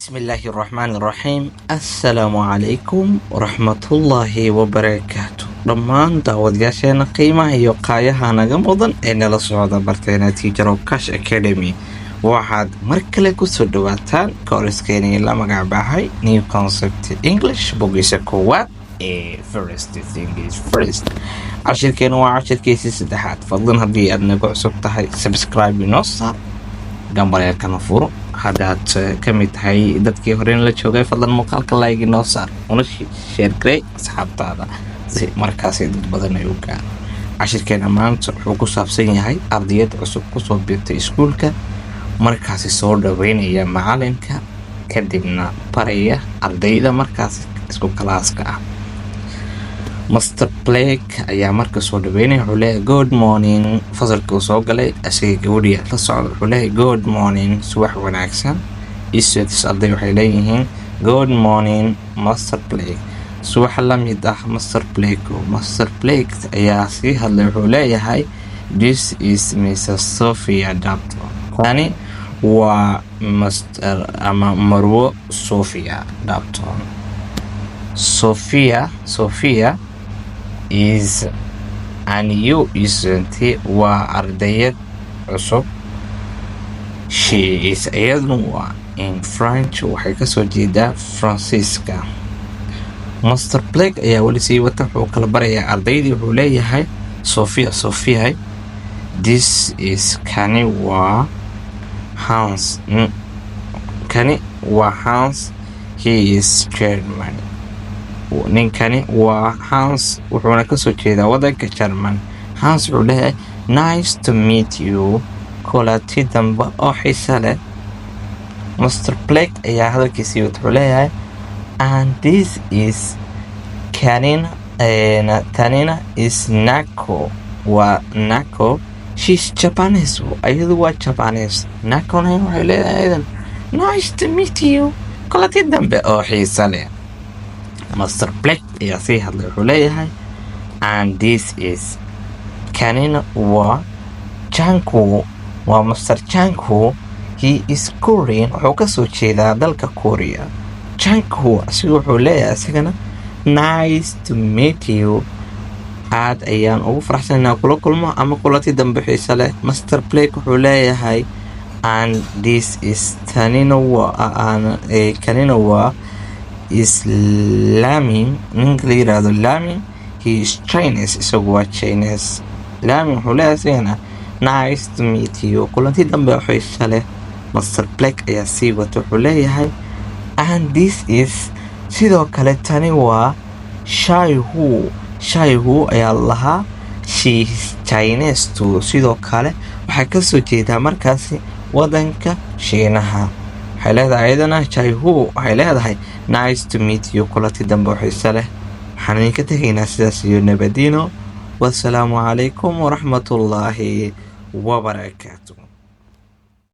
بسم الله الرحمن الرحيم. السلام عليكم ورحمة الله وبركاته. dhammaan daawadayaasheena qiimaha iyo qaayaha naga mudan ee nala socda barteena Teacher of Cash Academy. waxaad mar kale ku soo dhawaataan koorskeena la magac baxay New Concept English bogiisa koowaad ee First English First. cashirkeena waa cashirkiisii saddexaad. fadlan haddii aad nagu cusub tahay subscribe inoo saar, gambalelkana furo. haddaad ka mid tahay dadkii horeen la joogay fadlan muuqaalka like inoo saar una share garee asxaabtaada si markaasi dad badan ay u gaaraan. cashirkeena maanta wuxuu ku saabsan yahay ardayad cusub ku soo biirtay iskuulka, markaasi soo dhaweynaya macalinka kadibna baraya ardayda markaasi isku kalaaska ah. Mr. Blake ayaa marka soo dhaweynaya, wuxuu leeyahay good morning. fasalka uu soo galay asiga gabadhiya la socda, wuxuu leeyahay good morning, subax wanaagsan. isootis arday waxay leeyihiin good morning Mr. Blake, subax la mid ah Mr. Blake. Mr. Blake ayaa sii hadlay, wuxuu leeyahay this is Mrs. Sophia Dapton. tani waa Mr. ama Marwo Sophia Dapton. Sophia is a new student. waa ardayad cusub. she is iyaduna waa in French, waxay kasoo jeedaa Faransiiska. Mr. Blake ayaa weli sii wata, wuxuu kala barayaa ardaydii, wuxuu leeyahay Sophia this is kani waa Hans. he is German. ninkani waa Hans, wuxuuna kasoo jeedaa wadanka German. Hans wuxuu leeyahay nice to meet you, kulanti dambe oo xiisa leh. Mr. Blake ayaa hadalkiisii wuxuu leeyahay and this is tanina is Nako. waa Nako, she's Japanese. ayadu waa Japanese. Nakona waxay leedahay nice to meet you, kulanti dambe oo xiisa leh. Mr. Blake ayaa sii hadlay, wuxuu leeyahay and this is kanina waa Janku. waa Mr. Janku, he is Korean. wuxuu kasoo jeedaa dalka Korea. Janku asiga wuxuu leeyahay isagana nice to meet you, aad ayaan ugu faraxsan inaan kula kulmo ama kulanti dambe xiisa leh. Mr. Blake wuxuu leeyahay and this is kanina waa is Lamin. ninka la yiraahdo Lamin, he is Chinese. isagu waa Chinese. Lamin wuxuu leeyahay nice to meet you, kulanti dambe oo xiisa leh. Mr. Blake ayaa sii wata, wuxuu leeyahay and this is sidoo kale tani waa Shaihu ayaa lahaa she is Chinese too. sidoo kale waxay kasoo jeedaa markaasi wadanka Shiinaha. waxay leedahay ayadana Shaihu, waxay leedahay nice to meet you, kulanti dambe oo xiisa leh. waxaan idinka tegaynaa sidaas iyo nabadino. wassalaamu calaykum waraxmatullaahi wabarakaatu.